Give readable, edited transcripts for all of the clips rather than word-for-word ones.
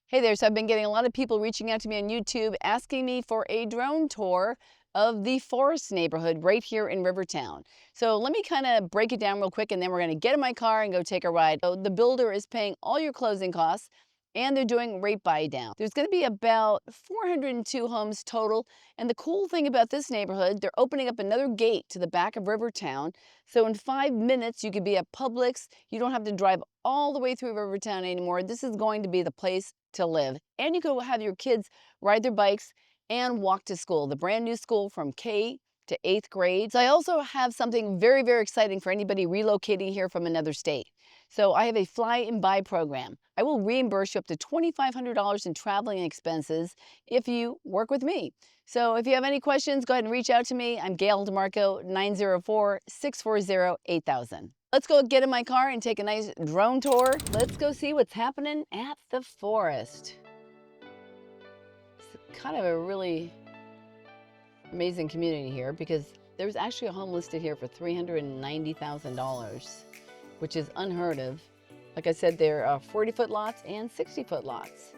Hey there, so I've been getting a lot of people reaching out to me on YouTube asking me for a drone tour of the Forest neighborhood right here in RiverTown. So let me kind of break it down real quick and then we're gonna get in my car and go take a ride. So the builder is paying all your closing costs and they're doing rate buy down. There's gonna be about 402 homes total. And the cool thing about this neighborhood, they're opening up another gate to the back of RiverTown. So in 5 minutes, you could be at Publix. You don't have to drive all the way through RiverTown anymore. This is going to be the place to live. And you can have your kids ride their bikes and walk to school, the brand new school from K to 8th grade. So I also have something very, very exciting for anybody relocating here from another state. So I have a fly and buy program. I will reimburse you up to $2,500 in traveling expenses if you work with me. So if you have any questions, go ahead and reach out to me. I'm Gail DeMarco, 904-640-8000. Let's go get in my car and take a nice drone tour. Let's go see what's happening at the Forest. It's kind of a really amazing community here because there's actually a home listed here for $390,000, which is unheard of. Like I said, there are 40-foot lots and 60-foot lots.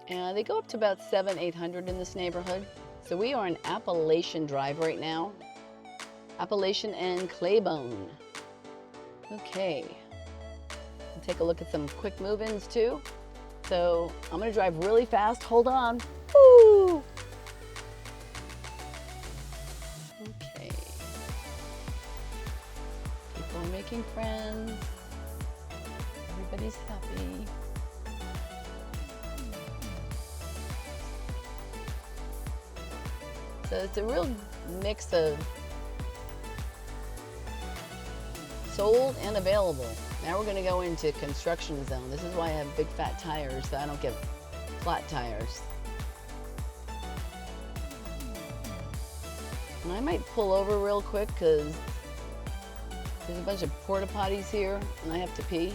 And they go up to about 800 in this neighborhood. So we are on Appalachian Drive right now. Appalachian and Claybone. Okay. We'll take a look at some quick move-ins too. So I'm gonna drive really fast. Hold on. Woo! Okay. People are making friends. Everybody's happy. So it's a real mix of sold and available. Now we're going to go into construction zone. This is why I have big fat tires so I don't get flat tires. And I might pull over real quick because there's a bunch of porta potties here and I have to pee.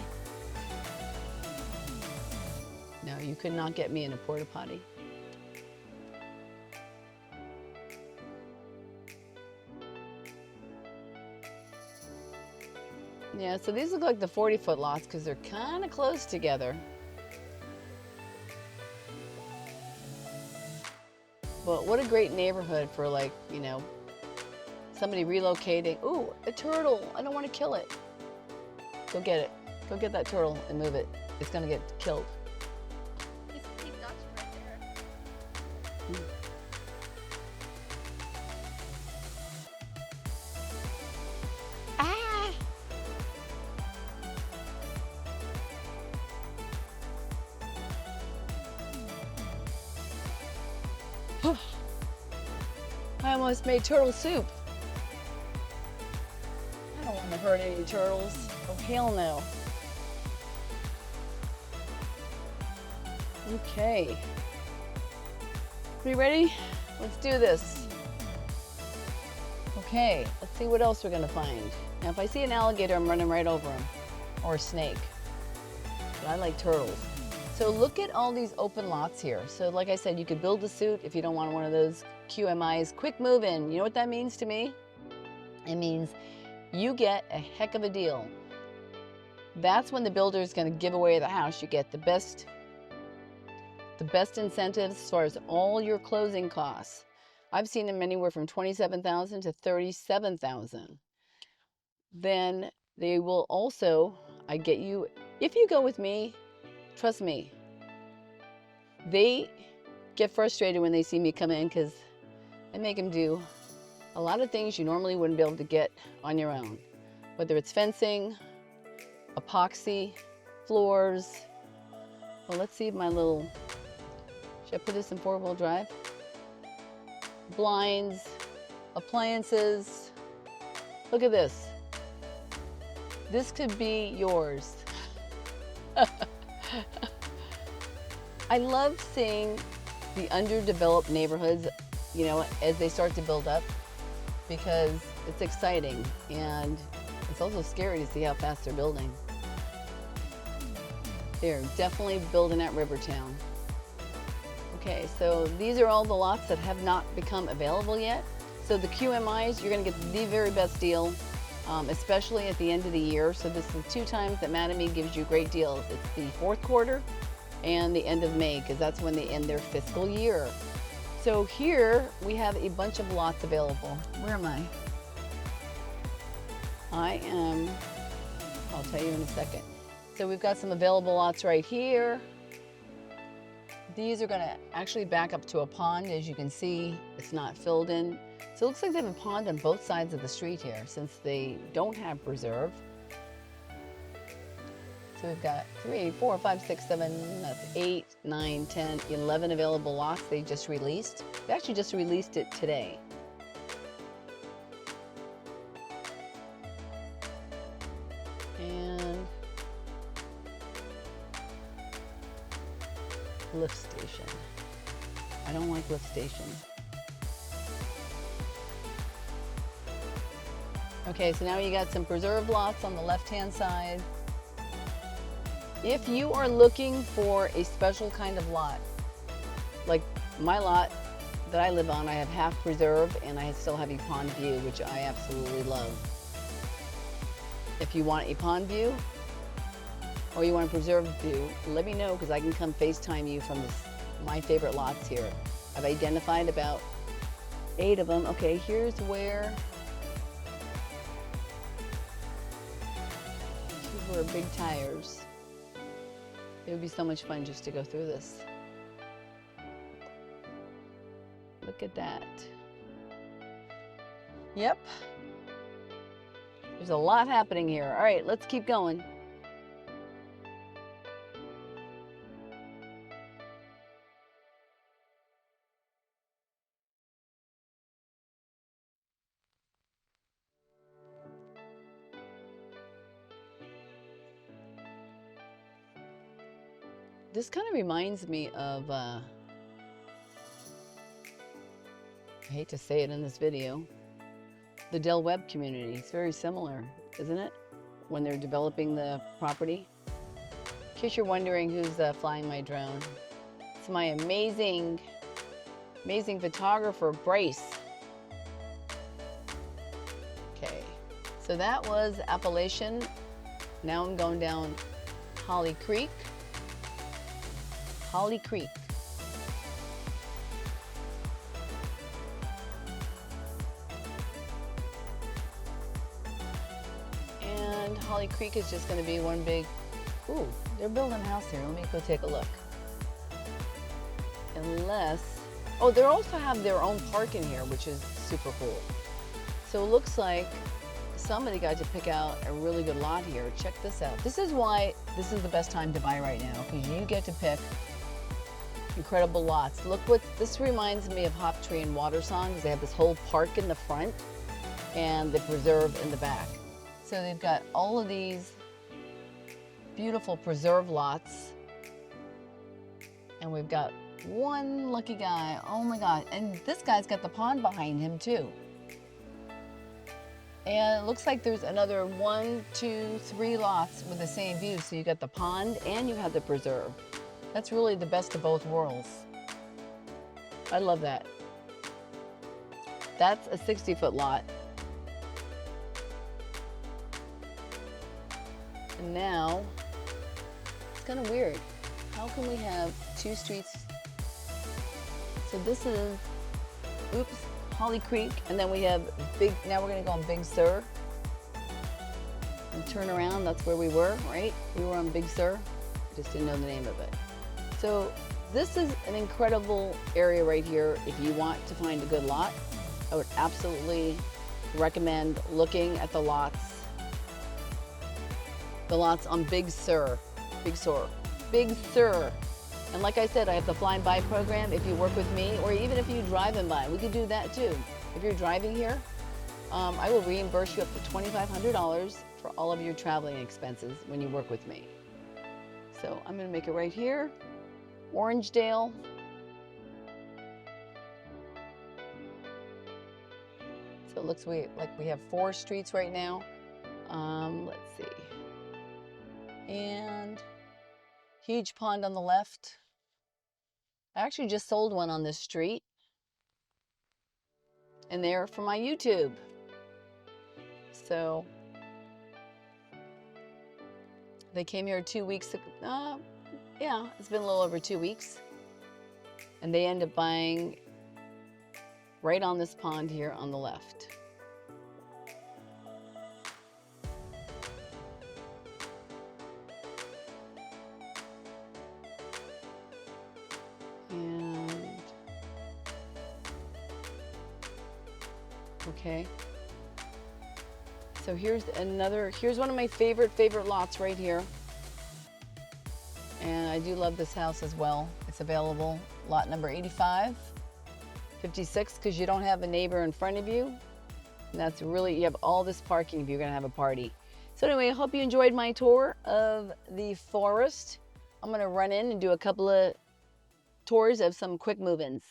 No, you could not get me in a porta potty. Yeah, so these look like the 40-foot lots because they're kind of close together. But what a great neighborhood for, like, you know, somebody relocating. Ooh, a turtle. I don't want to kill it. Go get it. Go get that turtle and move it. It's going to get killed. He got you right there. I almost made turtle soup. I don't want to hurt any turtles. Oh, hell no. Okay. We ready? Let's do this. Okay, let's see what else we're gonna find. Now, if I see an alligator, I'm running right over him, or a snake. But I like turtles. So look at all these open lots here. So like I said, you could build a suit if you don't want one of those QMIs, quick move in. You know what that means to me? It means you get a heck of a deal. That's when the builder is going to give away the house. You get the best incentives as far as all your closing costs. I've seen them anywhere from $27,000 to $37,000. Then they will also, I get you, if you go with me, trust me, they get frustrated when they see me come in because I make them do a lot of things you normally wouldn't be able to get on your own. Whether it's fencing, epoxy, floors. Well, let's see my little, should I put this in 4-wheel drive? Blinds, appliances. Look at this. This could be yours. I love seeing the underdeveloped neighborhoods, you know, as they start to build up because it's exciting and it's also scary to see how fast they're building. They're definitely building at RiverTown. Okay, so these are all the lots that have not become available yet. So the QMIs, you're gonna get the very best deal, especially at the end of the year. So this is 2 times that Mattamy gives you great deals. It's the 4th quarter and the end of May, because that's when they end their fiscal year. So here we have a bunch of lots available. Where am I? I'll tell you in a second. So we've got some available lots right here. These are gonna actually back up to a pond. As you can see, it's not filled in. So it looks like they have a pond on both sides of the street here, since they don't have preserve. So we've got 3, 4, 5, 6, 7, that's 8, 9, 10, 11 available lots they just released. They actually just released it today. And lift station. I don't like lift stations. Okay, so now you got some preserve lots on the left-hand side. If you are looking for a special kind of lot, like my lot that I live on, I have half preserve and I still have a pond view, which I absolutely love. If you want a pond view or you want a preserve view, let me know, because I can come FaceTime you from my favorite lots here. I've identified about 8 of them. Okay, here's where big tires. It would be so much fun just to go through this. Look at that. Yep. There's a lot happening here. All right, let's keep going. This kind of reminds me of, I hate to say it in this video, the Del Webb community. It's very similar, isn't it? When they're developing the property. In case you're wondering who's flying my drone, it's my amazing photographer, Bryce. Okay, so that was Appalachian. Now I'm going down Holly Creek. Holly Creek. And Holly Creek is just going to be one big, ooh, they're building a house here. Let me go take a look. Unless, oh, they also have their own park in here, which is super cool. So it looks like somebody got to pick out a really good lot here. Check this out. This is why this is the best time to buy right now, because you get to pick incredible lots. Look what this reminds me of Hop Tree and Water Song, because they have this whole park in the front and the preserve in the back. So they've got all of these beautiful preserve lots, and we've got one lucky guy. Oh my God! And this guy's got the pond behind him too. And it looks like there's another 1, 2, 3 lots with the same view. So you got the pond and you have the preserve. That's really the best of both worlds. I love that. That's a 60-foot lot. And now, it's kind of weird. How can we have 2 streets? So this is, oops, Holly Creek, and then we have now we're gonna go on Big Sur. And turn around, that's where we were, right? We were on Big Sur. I just didn't know the name of it. So this is an incredible area right here. If you want to find a good lot, I would absolutely recommend looking at the lots on Big Sur. Big Sur. Big Sur. And like I said, I have the flying by program. If you work with me, or even if you drive in by, we could do that too. If you're driving here, I will reimburse you up to $2,500 for all of your traveling expenses when you work with me. So I'm gonna make it right here. Orangedale. So it looks like we have 4 streets right now. Let's see. And huge pond on the left. I actually just sold one on this street. And they're for my YouTube. So they came here 2 weeks ago. Yeah, it's been a little over 2 weeks. And they end up buying right on this pond here on the left. And okay. So here's one of my favorite lots right here. And I do love this house as well. It's available, lot number 85, 56, because you don't have a neighbor in front of you. And that's really, you have all this parking if you're gonna have a party. So anyway, I hope you enjoyed my tour of the forest. I'm gonna run in and do a couple of tours of some quick move-ins.